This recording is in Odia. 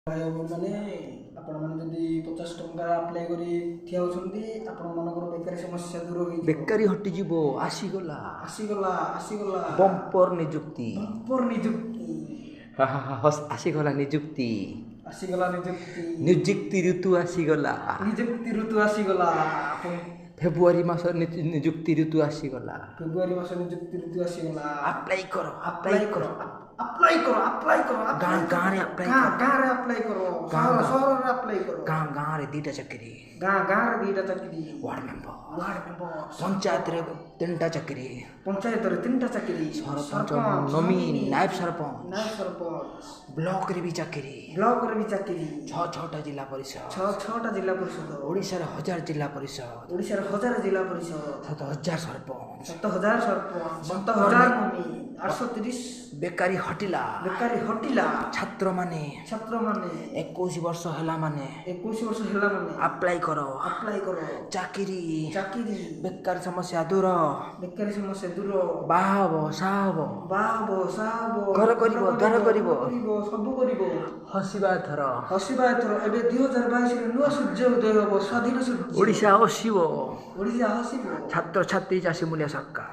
ଭାଇ ମାନେ ଆପଣମାନେ ଯଦି 50 ଟଙ୍କା ଆପ୍ଲାଏ କରି ଠିଆ ହେଉଛନ୍ତି ଆପଣମାନଙ୍କର ବେକାରୀ ସମସ୍ୟା ଦୂର ହୋଇଯିବ। ବେକାରୀ ହଟିଯିବ। ଆସିଗଲା ଆସିଗଲା ଆସିଗଲା ବମ୍ପର ନିଯୁକ୍ତି। ବମ୍ପର ନିଯୁକ୍ତି ଆସିଗଲା ନିଯୁକ୍ତି। ଆସିଗଲା ନିଯୁକ୍ତି। ନିଯୁକ୍ତି ଋତୁ ଆସିଗଲା। ନିଯୁକ୍ତି ଋତୁ ଆସିଗଲା। ଫେବୃଆରୀ ମାସ ନିଯୁକ୍ତି ଋତୁ ଆସିଗଲା। ଫେବୃଆରୀ ମାସ ନିଯୁକ୍ତି ଋତୁ ଆସିଗଲା। ଆପ୍ଲାଏ କର ଆପ୍ଲାଏ କର ଆପ୍ଲାଏ କର ଆପ୍ଲାଏ କର ଗାଁରେ ଆପ୍ଲାଏ କର। ଗାଁରେ ଆପ୍ଲାଏ କର ସହରରେ ଆପ୍ଲାଏ କର। ଗାଁରେ 2ଟା ଚାକିରି। ଗାଁରେ 2ଟା ଚାକିରି। ୱାର୍ଡ ମେମ୍ବର ପଞ୍ଚାୟତରେ 3ଟା ଚାକିରି। ପଞ୍ଚାୟତରେ 3ଟା ଚାକିରି। ସରପଞ୍ଚ ନୋମିନି ନାୟବ ସରପଞ୍ଚ ବ୍ଲକରେ ବି ଚାକିରି। ବ୍ଲକରେ ବି ଚାକିରି। 6ଟା ଜିଲ୍ଲା ପରିଷଦ। 6ଟା ଜିଲ୍ଲା ପରିଷଦ। ଓଡ଼ିଶାରେ 1000 ଜିଲ୍ଲା ପରିଷଦ। ଓଡ଼ିଶାରେ 1000 ଜିଲ୍ଲା ପରିଷଦ। 7000 ସରପଞ୍ଚ। 7000 ସରପଞ୍ଚ। 7000 ନୋମିନି। 830 ବେକାରୀ ହଟିଲା। ବେକାରୀ ହଟିଲା। ଛାତ୍ରମାନେ 21 ବର୍ଷ ହେଲା ମାନେ ଆପ୍ଲାଏ କର ଚାକିରି। ବେକାରୀ ସମସ୍ୟା ଦୂର। ବାହା ହବ ସାହା ହବ ଘର କରିବ ଦ୍ୱାର କରିବ ସବୁ କରିବ। ହସିବା ଏଥର ଏବେ 2022ରେ ନୂଆ ସୂର୍ଯ୍ୟ ଉଦୟ ହବ। ସ୍ୱାଧୀନ ସୂର୍ଯ୍ୟ। ଓଡ଼ିଶା ହସିବ। ଓଡ଼ିଶା ହସିବ। ଛାତ୍ରଛାତ୍ରୀ ଚାଷୀ ମୂଲିଆ ସରକାର।